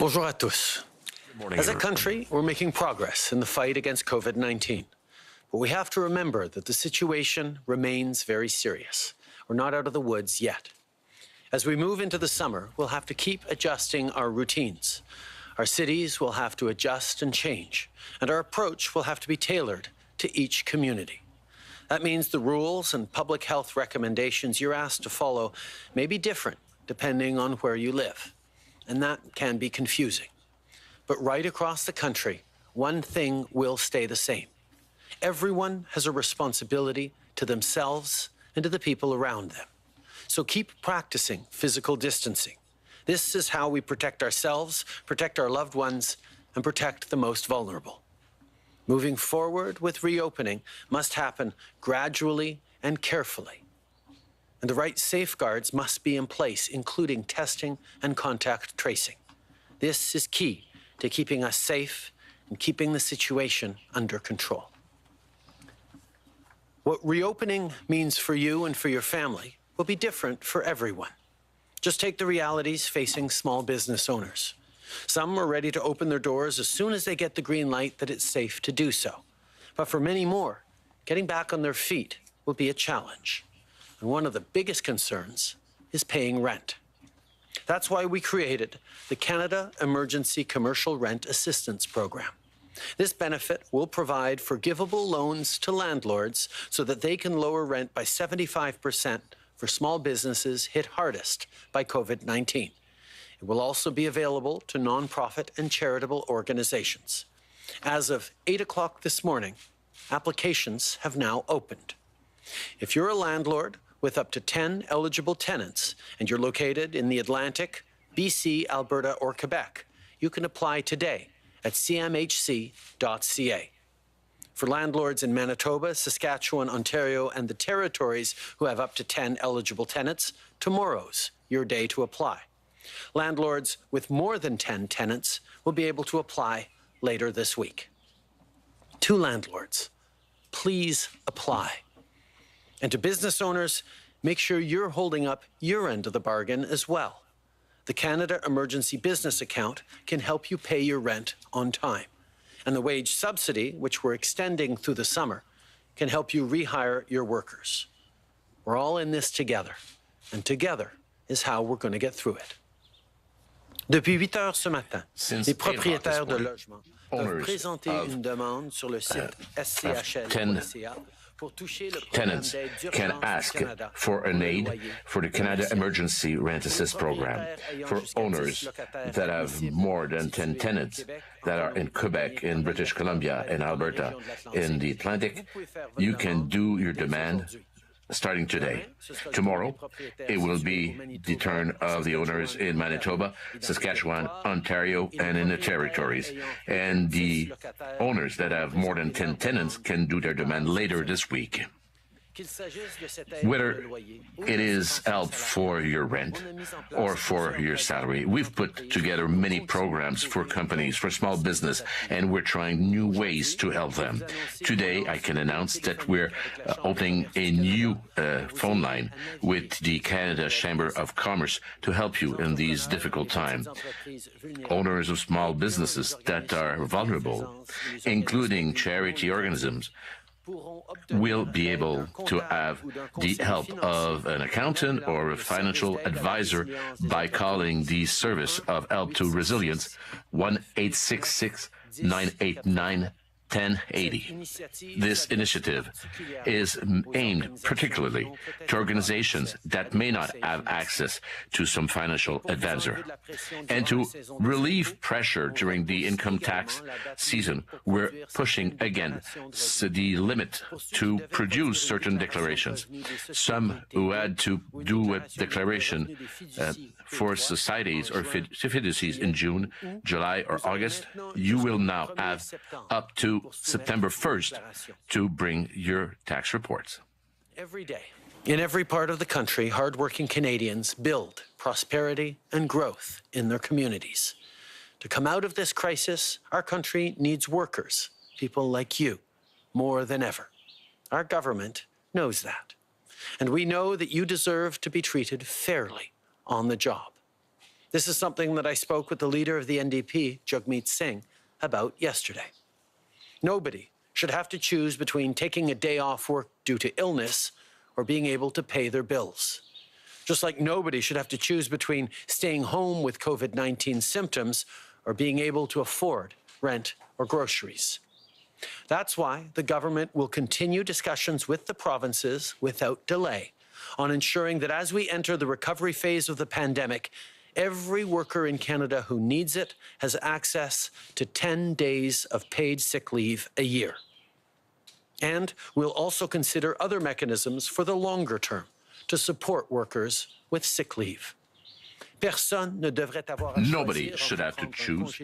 Bonjour à tous. As a country, we're making progress in the fight against COVID-19. But we have to remember that the situation remains very serious. We're not out of the woods yet. As we move into the summer, we'll have to keep adjusting our routines. Our cities will have to adjust and change, and our approach will have to be tailored to each community. That means the rules and public health recommendations you're asked to follow may be different depending on where you live, and that can be confusing. But right across the country, one thing will stay the same. Everyone has a responsibility to themselves and to the people around them. So keep practicing physical distancing. This is how we protect ourselves, protect our loved ones, and protect the most vulnerable. Moving forward with reopening must happen gradually and carefully. And the right safeguards must be in place, including testing and contact tracing. This is key to keeping us safe and keeping the situation under control. What reopening means for you and for your family will be different for everyone. Just take the realities facing small business owners. Some are ready to open their doors as soon as they get the green light that it's safe to do so. But for many more, getting back on their feet will be a challenge. And one of the biggest concerns is paying rent. That's why we created the Canada Emergency Commercial Rent Assistance Program. This benefit will provide forgivable loans to landlords so that they can lower rent by 75% for small businesses hit hardest by COVID-19. It will also be available to nonprofit and charitable organizations. As of 8 o'clock this morning, applications have now opened. If you're a landlord with up to 10 eligible tenants and you're located in the Atlantic, BC, Alberta, or Quebec, you can apply today at cmhc.ca. For landlords in Manitoba, Saskatchewan, Ontario, and the territories who have up to 10 eligible tenants, tomorrow's your day to apply. Landlords with more than 10 tenants will be able to apply later this week. To landlords, please apply. And to business owners, make sure you're holding up your end of the bargain as well. The Canada Emergency Business Account can help you pay your rent on time. And the Wage Subsidy, which we're extending through the summer, can help you rehire your workers. We're all in this together, and together is how we're going to get through it. Depuis 8 heures ce matin, les propriétaires de logements peuvent présenter une demande sur le site schl.ca. Tenants can ask for an aid for the Canada Emergency Rent Assist Program. For owners that have more than 10 tenants that are in Quebec, in British Columbia, in Alberta, in the Atlantic, you can do your demand starting today. Tomorrow, it will be the turn of the owners in Manitoba, Saskatchewan, Ontario, and in the territories. And the owners that have more than 10 tenants can do their demand later this week. Whether it is help for your rent or for your salary, we've put together many programs for companies, for small business, and we're trying new ways to help them. Today, I can announce that we're opening a new phone line with the Canada Chamber of Commerce to help you in these difficult times. Owners of small businesses that are vulnerable, including charity organisms, will be able to have the help of an accountant or a financial advisor by calling the Service of Help to Resilience 1-866-989-1080. This initiative is aimed particularly to organizations that may not have access to some financial advisor. And to relieve pressure during the income tax season, we're pushing again the limit to produce certain declarations. Some who had to do a declaration for societies or fiducies in June, July, or August, you will now have up to September 1st to bring your tax reports. Every day, in every part of the country, hardworking Canadians build prosperity and growth in their communities. To come out of this crisis, our country needs workers, people like you, more than ever. Our government knows that. And we know that you deserve to be treated fairly on the job. This is something that I spoke with the leader of the NDP, Jagmeet Singh, about yesterday. Nobody should have to choose between taking a day off work due to illness or being able to pay their bills. Just like nobody should have to choose between staying home with COVID-19 symptoms or being able to afford rent or groceries. That's why the government will continue discussions with the provinces without delay on ensuring that as we enter the recovery phase of the pandemic, every worker in Canada who needs it has access to 10 days of paid sick leave a year. And we'll also consider other mechanisms for the longer term to support workers with sick leave. Nobody should have to choose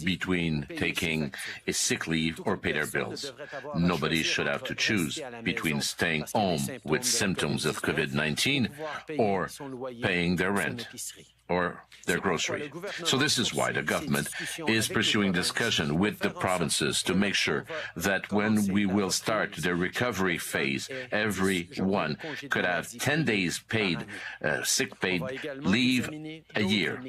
between taking a sick leave or pay their bills. Nobody should have to choose between staying home with symptoms of COVID-19 or paying their rent or their grocery. So this is why the government is pursuing discussion with the provinces to make sure that when we will start the recovery phase, everyone could have 10 days paid, sick paid leave a year.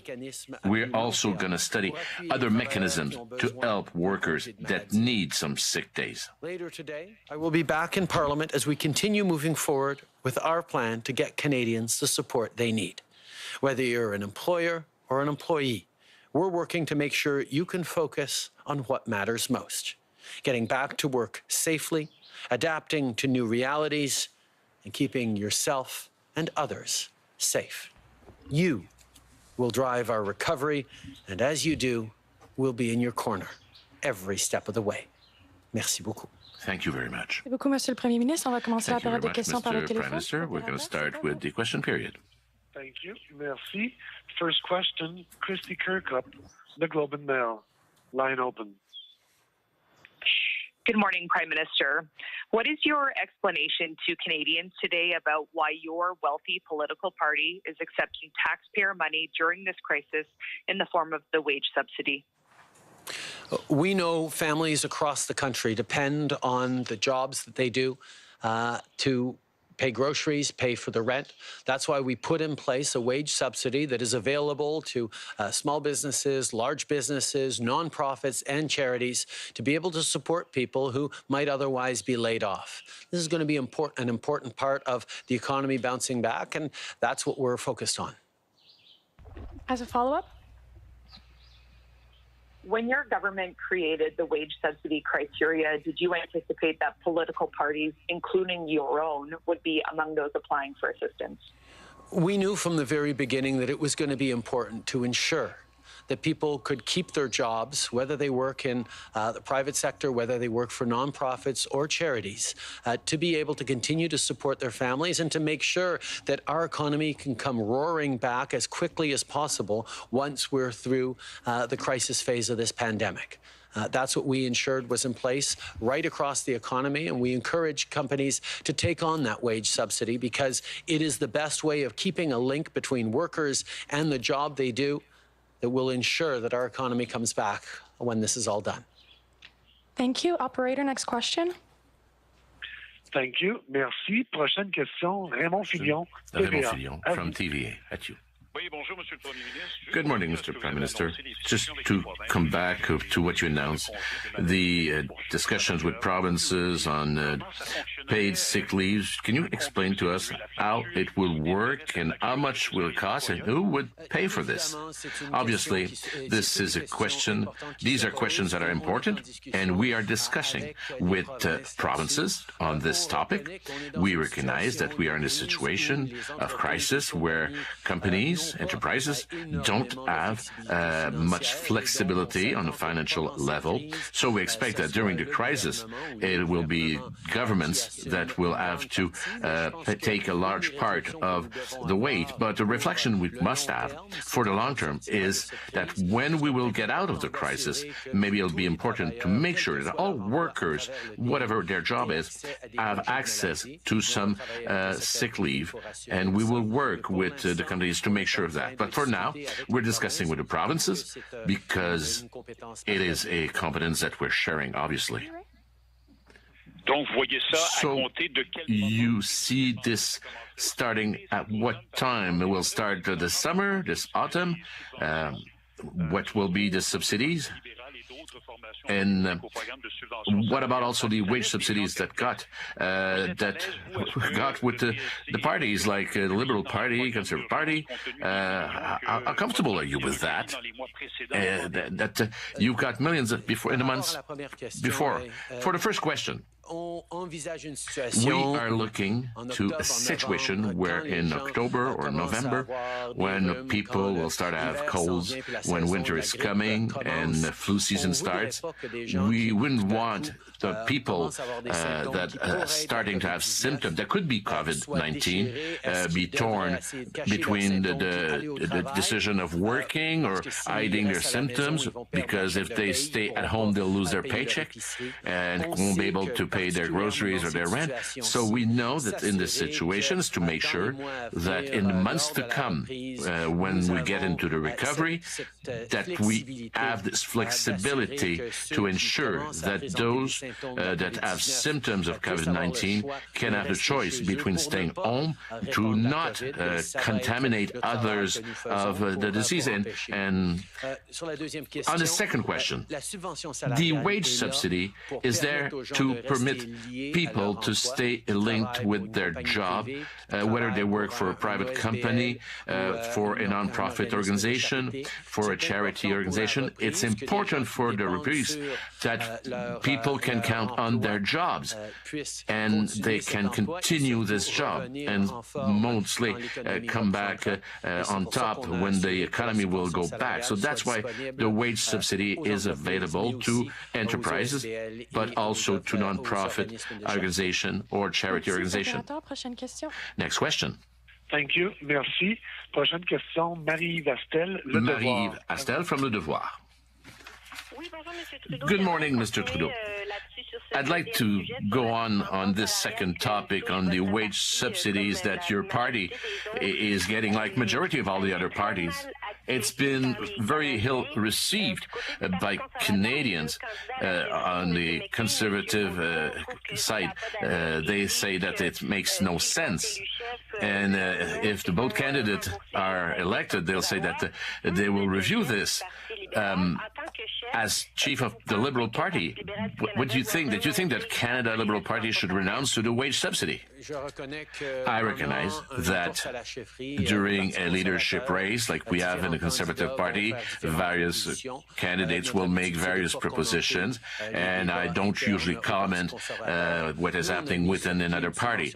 We're also going to study other mechanisms to help workers that need some sick days. Later today, I will be back in Parliament as we continue moving forward with our plan to get Canadians the support they need. Whether you're an employer or an employee, we're working to make sure you can focus on what matters most. Getting back to work safely, adapting to new realities, and keeping yourself and others safe. You will drive our recovery, and as you do, we'll be in your corner every step of the way. Merci beaucoup. Thank you very much. Merci beaucoup, Monsieur le Premier ministre. On va commencer la Thank you période very de much, questions par le Mr. téléphone. Prime Minister. We're going to start with the question period. Thank you. Merci. First question, Christy Kirkup, The Globe and Mail. Line open. Good morning, Prime Minister. What is your explanation to Canadians today about why your wealthy political party is accepting taxpayer money during this crisis in the form of the wage subsidy? We know families across the country depend on the jobs that they do to pay groceries, pay for the rent. That's why we put in place a wage subsidy that is available to small businesses, large businesses, nonprofits, and charities to be able to support people who might otherwise be laid off. This is going to be an important part of the economy bouncing back, and that's what we're focused on. As a follow-up? When your government created the wage subsidy criteria, did you anticipate that political parties, including your own, would be among those applying for assistance? We knew from the very beginning that it was going to be important to ensure that people could keep their jobs, whether they work in the private sector, whether they work for nonprofits or charities, to be able to continue to support their families and to make sure that our economy can come roaring back as quickly as possible once we're through the crisis phase of this pandemic. That's what we ensured was in place right across the economy, and we encourage companies to take on that wage subsidy because it is the best way of keeping a link between workers and the job they do that will ensure that our economy comes back when this is all done. Thank you. Operator, next question. Thank you. Merci. Prochaine question, Raymond Fillon, Raymond TVA. Fillon from TVA. At you. Good morning, Mr. Prime Minister. Just to come back to what you announced, the discussions with provinces on paid sick leaves, can you explain to us how it will work and how much will it cost and who would pay for this? Obviously, this is a question, these are questions that are important, and we are discussing with provinces on this topic. We recognize that we are in a situation of crisis where companies, enterprises don't have much flexibility on a financial level. So we expect that during the crisis, it will be governments that will have to take a large part of the weight. But the reflection we must have for the long term is that when we will get out of the crisis, maybe it'll be important to make sure that all workers, whatever their job is, have access to some sick leave. And we will work with the companies to make sure of that. But for now, we're discussing with the provinces because it is a competence that we're sharing, obviously. So you see this starting at what time? It will start this summer, this autumn? What will be the subsidies? And what about also the wage subsidies that got with the parties like the Liberal Party, Conservative Party? How comfortable are you with that? That you've got millions before in the months before. For the first question, we are looking to a situation where in October or November, when people will start to have colds, when winter is coming and the flu season starts, we wouldn't want the people that are starting to have symptoms that could be COVID-19 be torn between the decision of working or hiding their symptoms, because if they stay at home, they'll lose their paycheck and won't be able to pay their groceries or their rent. So we know that in these situations, to make sure that in the months to come, when we get into the recovery, that we have this flexibility to ensure that those that have symptoms of COVID-19 can have the choice between staying home to not contaminate others of the disease. And on the second question, the wage subsidy is there to permit people to stay linked with their job, whether they work for a private company, for a non-profit organization, for a charity organization. It's important for the refugees that people can count on their jobs and they can continue this job and mostly come back on top when the economy will go back. So that's why the wage subsidy is available to enterprises, but also to non-profit organization or charity organization. Next question. Thank you. Merci. Prochaine question, Marie-Yves Astel, Le Devoir. Marie-Yves Astel from Le Devoir. Good morning, Mr. Trudeau. I'd like to go on this second topic on the wage subsidies that your party is getting, like majority of all the other parties. It's been very ill received by Canadians on the conservative side. They say that it makes no sense. And if the both candidates are elected, they'll say that they will review this. As chief of the Liberal Party, what do you think? Did you think that Canada Liberal Party should renounce to the wage subsidy? I recognize that during a leadership race like we have in the Conservative Party, various candidates will make various propositions, and I don't usually comment what is happening within another party.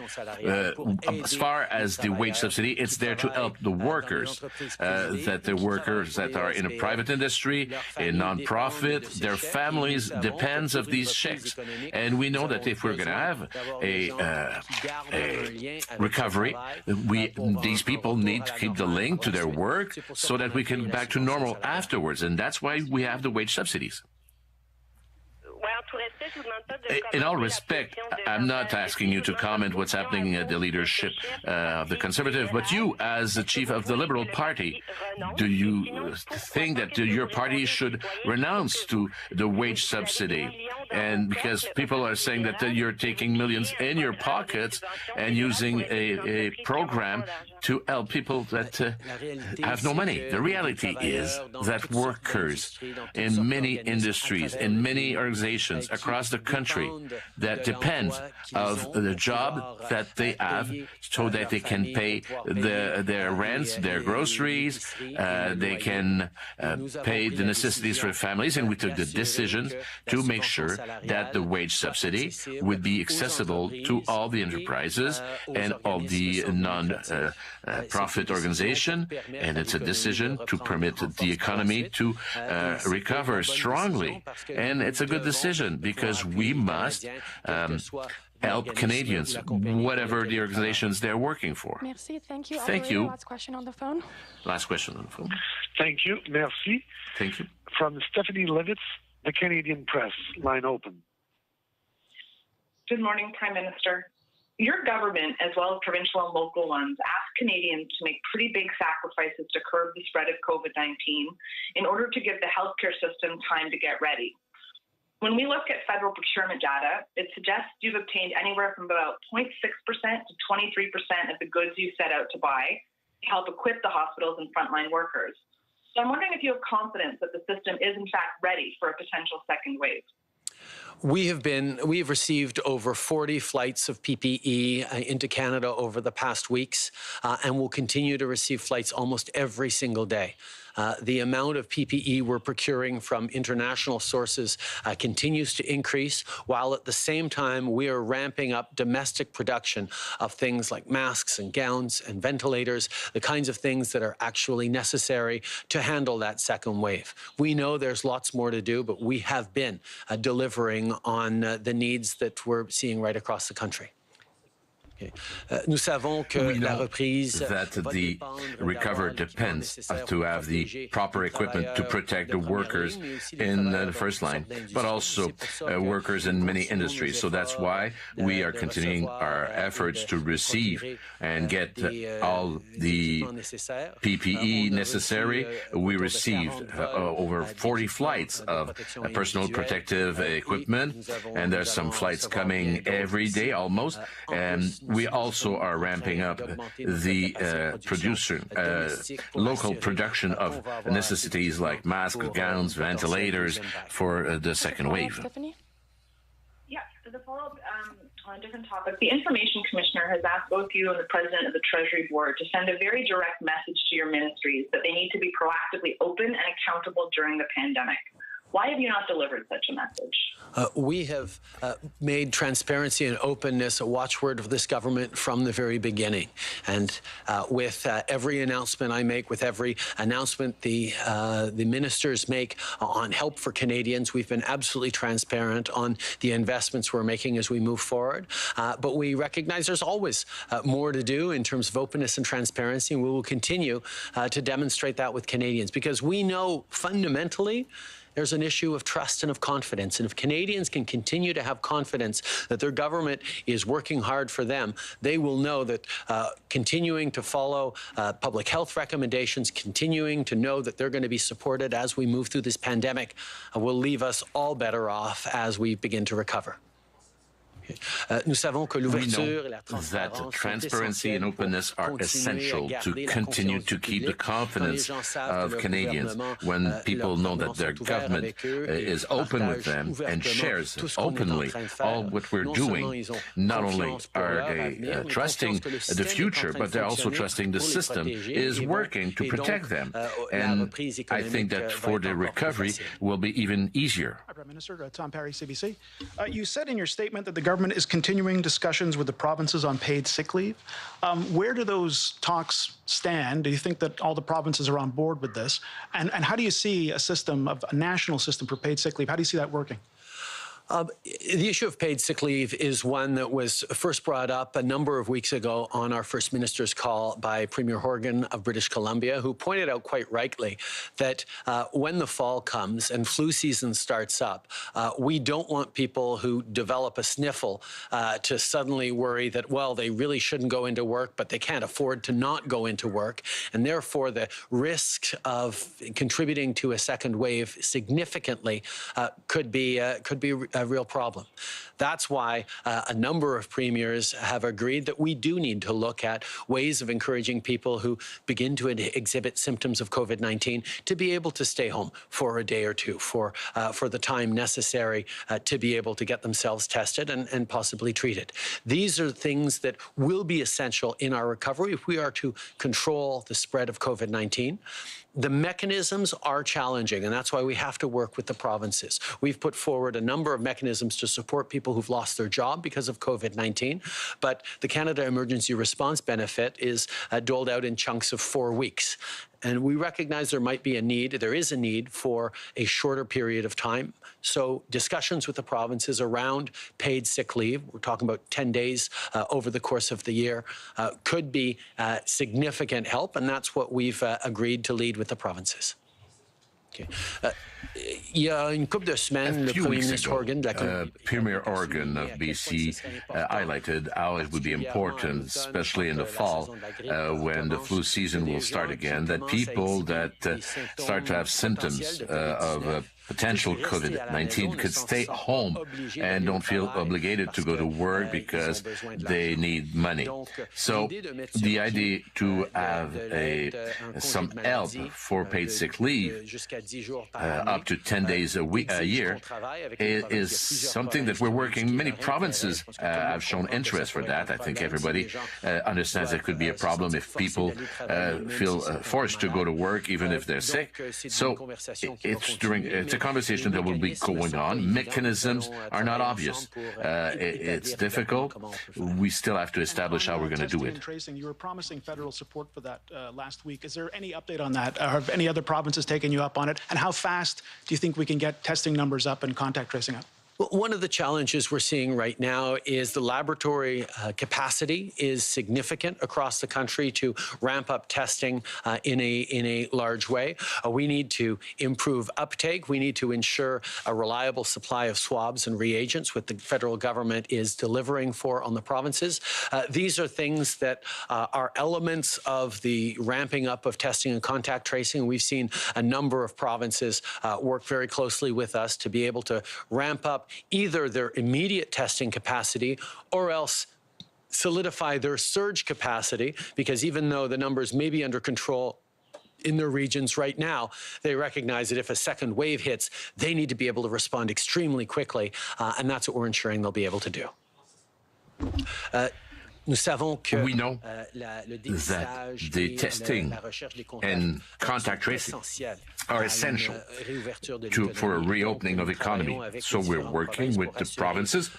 As far as the wage subsidy, it's there to help the workers, that the workers that are in a private industry, in non-profit, their families depends of these checks. And we know that if we're going to have a recovery, these people need to keep the link to their work so that we can get back to normal afterwards. And that's why we have the wage subsidies. In all respect, I'm not asking you to comment what's happening at the leadership of the Conservative, but you, as the chief of the Liberal Party, do you think that your party should renounce to the wage subsidy? And because people are saying that you're taking millions in your pockets and using a program to help people that have no money. The reality is that workers in many industries, in many organizations across the country that depend of the job that they have so that they can pay their rents, their groceries, they can pay the necessities for their families. And we took the decision to make sure that the wage subsidy would be accessible to all the enterprises and all the non-profit organization. And it's a decision to permit the economy to recover strongly. And it's a good decision because we must help Canadians, whatever the organizations they're working for. Merci. Thank you. Thank you. Last question on the phone. Last question on the phone. Thank you. Merci. Thank you. From Stephanie Levitz, the Canadian Press. Line open. Good morning, Prime Minister. Your government, as well as provincial and local ones, ask Canadians to make pretty big sacrifices to curb the spread of COVID-19 in order to give the healthcare system time to get ready. When we look at federal procurement data, it suggests you've obtained anywhere from about 0.6% to 23% of the goods you set out to buy to help equip the hospitals and frontline workers. So I'm wondering if you have confidence that the system is in fact ready for a potential second wave. We've received over 40 flights of PPE into Canada over the past weeks, and will continue to receive flights almost every single day. The amount of PPE we're procuring from international sources continues to increase, while at the same time we are ramping up domestic production of things like masks and gowns and ventilators, the kinds of things that are actually necessary to handle that second wave. We know there's lots more to do, but we have been delivering on the needs that we're seeing right across the country. We know that the recovery depends to have the proper equipment to protect the workers in the first line, but also workers in many industries. So that's why we are continuing our efforts to receive and get all the PPE necessary. We received over 40 flights of personal protective equipment, and there's some flights coming every day almost. And we also are ramping up the local production of necessities like masks, gowns, ventilators for the second wave. Yeah, as a follow-up on a different topic, the Information Commissioner has asked both you and the President of the Treasury Board to send a very direct message to your ministries that they need to be proactively open and accountable during the pandemic. Why have you not delivered such a message? We have made transparency and openness a watchword of this government from the very beginning. And with every announcement I make, with every announcement the ministers make on help for Canadians, we've been absolutely transparent on the investments we're making as we move forward. But we recognize there's always more to do in terms of openness and transparency, and we will continue to demonstrate that with Canadians, because we know fundamentally there's an issue of trust and of confidence. And if Canadians can continue to have confidence that their government is working hard for them, they will know that continuing to follow public health recommendations, continuing to know that they're going to be supported as we move through this pandemic, will leave us all better off as we begin to recover. We know that transparency and openness are essential to continue to keep the confidence of Canadians when people know that their government is open with them and shares openly all what we're doing. Not only are they trusting the future, but they're also trusting the system is working to protect them. And I think that for the recovery will be even easier. Prime Minister Tom Parry, CBC. You said in your statement that the government is continuing discussions with the provinces on paid sick leave. Where do those talks stand? Do you think that all the provinces are on board with this? And how do you see a national system for paid sick leave? How do you see that working? The issue of paid sick leave is one that was first brought up a number of weeks ago on our First Minister's call by Premier Horgan of British Columbia, who pointed out quite rightly that when the fall comes and flu season starts up, we don't want people who develop a sniffle to suddenly worry that, well, they really shouldn't go into work, but they can't afford to not go into work. And therefore, the risk of contributing to a second wave significantly could be a real problem. That's why a number of premiers have agreed that we do need to look at ways of encouraging people who begin to exhibit symptoms of COVID-19 to be able to stay home for a day or two, for the time necessary to be able to get themselves tested and possibly treated. These are things that will be essential in our recovery if we are to control the spread of COVID-19. The mechanisms are challenging, and that's why we have to work with the provinces. We've put forward a number of mechanisms to support people who've lost their job because of COVID-19, but the Canada Emergency Response Benefit is doled out in chunks of 4 weeks. And we recognize there is a need for a shorter period of time. So discussions with the provinces around paid sick leave, we're talking about 10 days over the course of the year, could be significant help. And that's what we've agreed to lead with the provinces. Okay. Il y a une couple de semaines, le Premier ministre Horgan Premier Horgan of BC highlighted how it would be important, especially in the fall, when the flu season will start again, that people that start to have symptoms of potential COVID-19 could stay home and don't feel obligated to go to work because they need money. So the idea to have some help for paid sick leave up to 10 days a year is something that we're working. Many provinces have shown interest for that. I think everybody understands it could be a problem if people feel forced to go to work even if they're sick. So it's a conversation that will be going on. Mechanisms are not obvious. It's difficult. We still have to establish how we're going to do it. Tracing, you were promising federal support for that last week. Is there any update on that? Have any other provinces taken you up on it? And how fast do you think we can get testing numbers up and contact tracing up? Well, one of the challenges we're seeing right now is the laboratory capacity is significant across the country to ramp up testing in a large way. We need to improve uptake. We need to ensure a reliable supply of swabs and reagents, which the federal government is delivering for on the provinces. These are things that are elements of the ramping up of testing and contact tracing. We've seen a number of provinces work very closely with us to be able to ramp up either their immediate testing capacity or else solidify their surge capacity, because even though the numbers may be under control in their regions right now, they recognize that if a second wave hits, they need to be able to respond extremely quickly, and that's what we're ensuring they'll be able to do. We know that the testing and contact tracing are essential for a reopening of the economy. So we're working with the provinces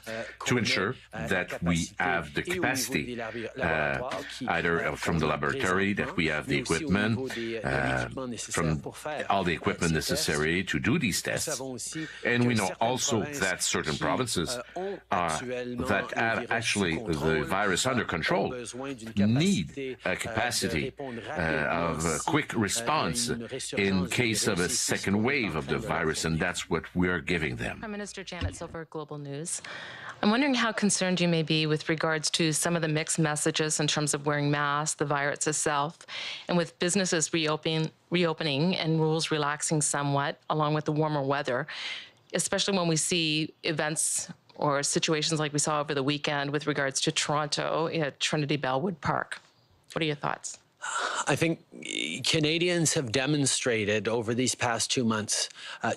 to ensure that we have the capacity, either from the laboratory, that we have the equipment, from all the equipment necessary to do these tests. And we know also that certain provinces that have actually the virus under control need a capacity of a quick response in case of a second wave of the virus, and that's what we're giving them. Prime Minister Janet Silver, Global News. I'm wondering how concerned you may be with regards to some of the mixed messages in terms of wearing masks, the virus itself, and with businesses reopening and rules relaxing somewhat, along with the warmer weather, especially when we see events or situations like we saw over the weekend with regards to Toronto at Trinity Bellwood Park. What are your thoughts? I think Canadians have demonstrated over these past 2 months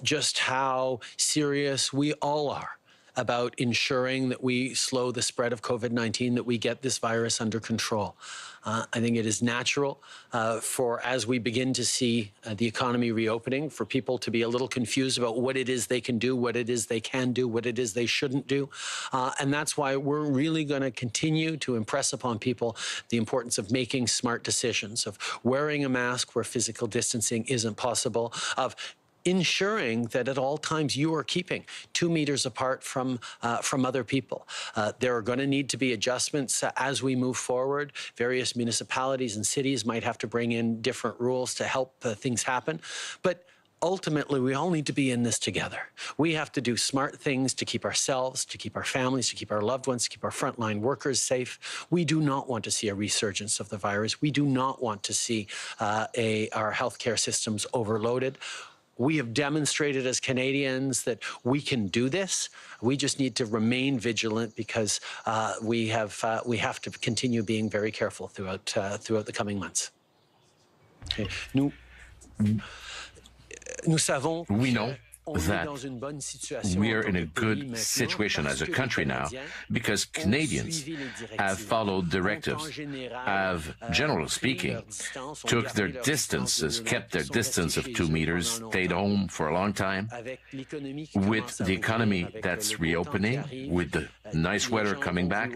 just how serious we all are about ensuring that we slow the spread of COVID-19, that we get this virus under control. I think it is natural as we begin to see the economy reopening, for people to be a little confused about what it is they can do, what it is they can do, what it is they shouldn't do. And that's why we're really going to continue to impress upon people the importance of making smart decisions, of wearing a mask where physical distancing isn't possible, of ensuring that at all times you are keeping 2 meters apart from other people. There are going to need to be adjustments as we move forward. Various municipalities and cities might have to bring in different rules to help things happen. But ultimately, we all need to be in this together. We have to do smart things to keep ourselves, to keep our families, to keep our loved ones, to keep our frontline workers safe. We do not want to see a resurgence of the virus. We do not want to see our healthcare systems overloaded. We have demonstrated as Canadians that we can do this. We just need to remain vigilant, because we have to continue being very careful throughout the coming months. Okay. We know that we are in a good situation as a country now, because Canadians have followed directives, have, generally speaking, took their distances, kept their distance of 2 meters, stayed home for a long time. With the economy that's reopening, with the nice weather coming back,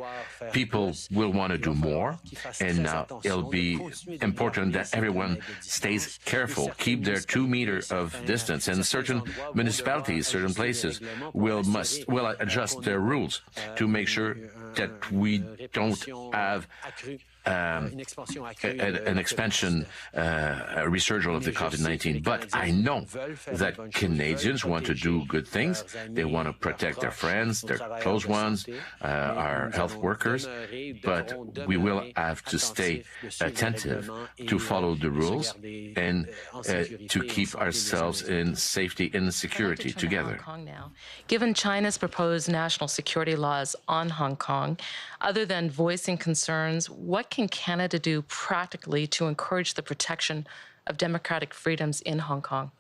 people will want to do more, and now it'll be important that everyone stays careful, keep their 2 meters of distance, and certain municipalities, certain places will adjust their rules to make sure that we don't have an expansion, a resurgence of the COVID-19. But I know that Canadians want to do good things. They want to protect their friends, their close ones, our health workers. But we will have to stay attentive to follow the rules and to keep ourselves in safety and security together. Hong Kong now. Given China's proposed national security laws on Hong Kong, other than voicing concerns, what can Canada do practically to encourage the protection of democratic freedoms in Hong Kong?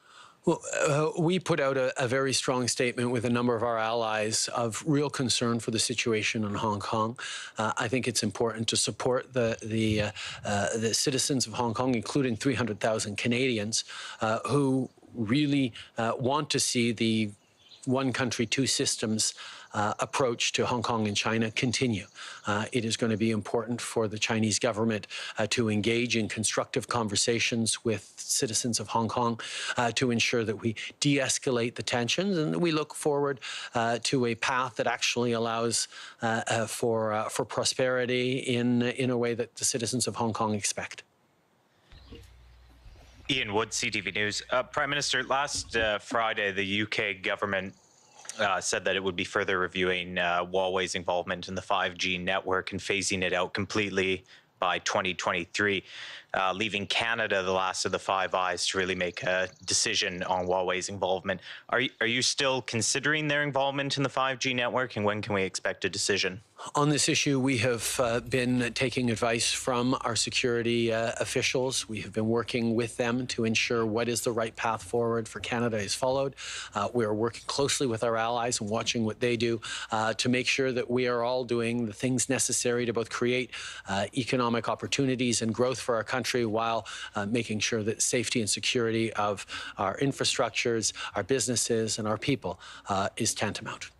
Well, we put out a very strong statement with a number of our allies of real concern for the situation in Hong Kong. I think it's important to support the citizens of Hong Kong, including 300,000 Canadians, who really want to see the one country, two systems approach to Hong Kong and China continue. It is going to be important for the Chinese government to engage in constructive conversations with citizens of Hong Kong to ensure that we de-escalate the tensions, and we look forward to a path that actually allows for prosperity in a way that the citizens of Hong Kong expect. Ian Wood, CTV News. Prime Minister, last Friday, the UK government said that it would be further reviewing Huawei's involvement in the 5G network and phasing it out completely by 2023, leaving Canada the last of the Five Eyes to really make a decision on Huawei's involvement. Are you still considering their involvement in the 5G network, and when can we expect a decision? On this issue, we have been taking advice from our security officials. We have been working with them to ensure what is the right path forward for Canada is followed. We are working closely with our allies and watching what they do to make sure that we are all doing the things necessary to both create economic opportunities and growth for our country while making sure that safety and security of our infrastructures, our businesses, and our people is tantamount.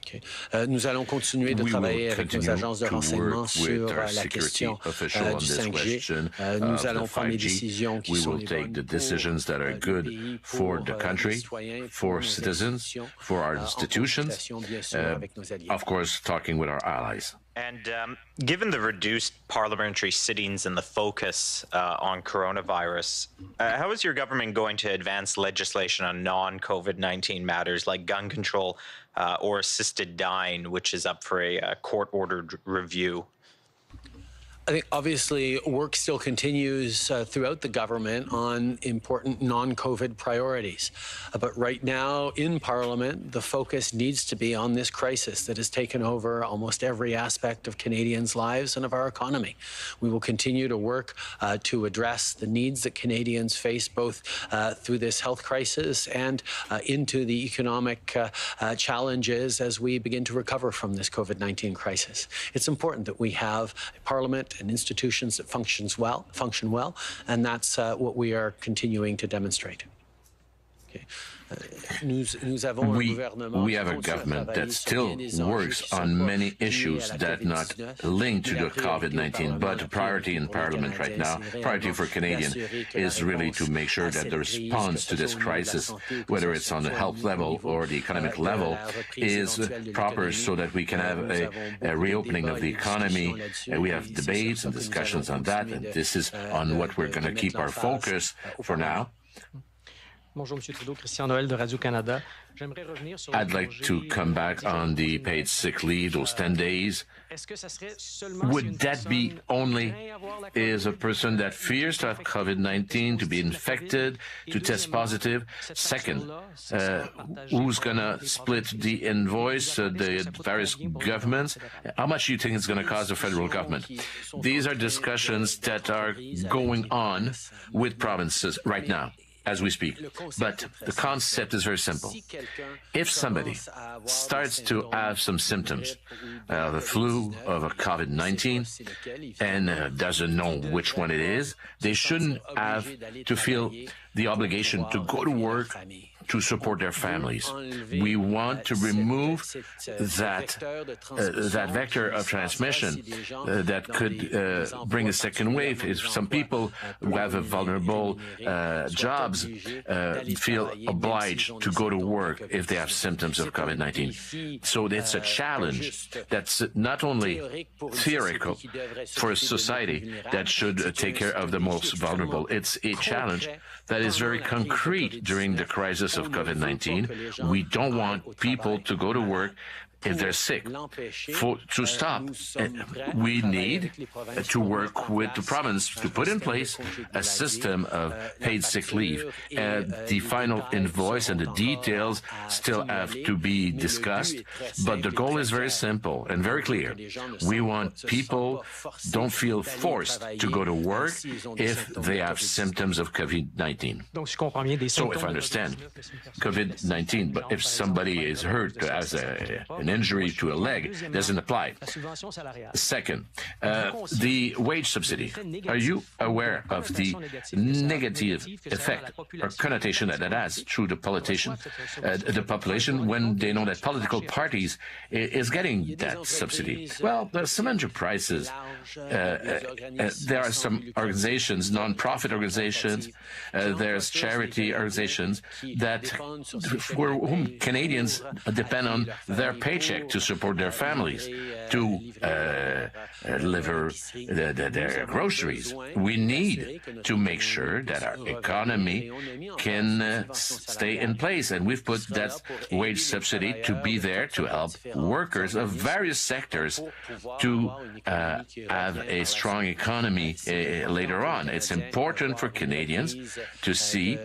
Okay. Nous allons continuer de travailler avec nos agences de renseignement sur la question du 5G. Nous allons prendre les décisions qui sont les bonnes. We will take the decisions that are good for the country, for citizens, for our institutions, of course, talking with our allies. And given the reduced parliamentary sittings and the focus on coronavirus, how is your government going to advance legislation on non-COVID-19 matters like gun control or assisted dying, which is up for a court-ordered review? I think obviously work still continues throughout the government on important non-COVID priorities. But right now in Parliament, the focus needs to be on this crisis that has taken over almost every aspect of Canadians' lives and of our economy. We will continue to work to address the needs that Canadians face both through this health crisis and into the economic challenges as we begin to recover from this COVID-19 crisis. It's important that we have a Parliament and institutions that function well, and that's what we are continuing to demonstrate. Okay. We have a government that still works on many issues that are not linked to the COVID-19, but the priority in Parliament right now, priority for Canadians, is really to make sure that the response to this crisis, whether it's on the health level or the economic level, is proper so that we can have a reopening of the economy. We have debates and discussions on that, and this is on what we're going to keep our focus for now. Bonjour, Monsieur Trudeau, Christian Noël de Radio-Canada. I'd like to come back on the paid sick leave, those 10 days. Would that be only is a person that fears to have COVID-19, to be infected, to test positive? Second, who's going to split the invoice, the various governments? How much do you think it's going to cost the federal government? These are discussions that are going on with provinces right now, as we speak. But the concept is very simple. If somebody starts to have some symptoms of a flu, of a COVID-19, and doesn't know which one it is, they shouldn't have to feel the obligation to go to work, to support their families. We want to remove that vector of transmission that could bring a second wave. If some people who have a vulnerable jobs feel obliged to go to work if they have symptoms of COVID-19. So it's a challenge that's not only theoretical for a society that should take care of the most vulnerable. It's a challenge that is very concrete during the crisis of COVID-19. We don't want people to go to work if they're sick. To stop, we need to work with the province to put in place a system of paid sick leave. The final invoice and the details still have to be discussed, but the goal is very simple and very clear. We want people don't feel forced to go to work if they have symptoms of COVID-19. So if I understand, COVID-19, but if somebody is hurt, has an injury to a leg, doesn't apply. Second, the wage subsidy. Are you aware of the negative effect or connotation that it has through the population when they know that political parties is getting that subsidy? Well, there's some enterprises. There are some organizations, non-profit organizations, there's charity organizations that for whom Canadians depend on their paycheck to support their families, to deliver their groceries. We need to make sure that our economy can stay in place, and we've put that wage subsidy to be there to help workers of various sectors to have a strong economy later on. It's important for Canadians to see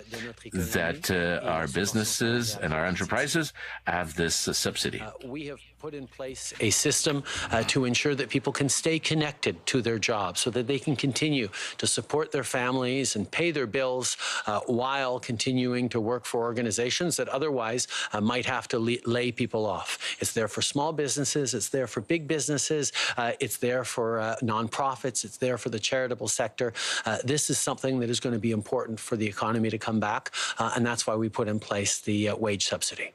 that our businesses and our enterprises have this subsidy. We have put in place a system to ensure that people can stay connected to their jobs so that they can continue to support their families and pay their bills while continuing to work for organizations that otherwise might have to lay people off. It's there for small businesses, it's there for big businesses, it's there for nonprofits, it's there for the charitable sector. This is something that is going to be important for the economy to come back, and that's why we put in place the wage subsidy.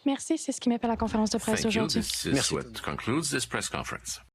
Merci, c'est ce qui met à la conférence de presse Thank you. aujourd'hui. This is what concludes this press conference.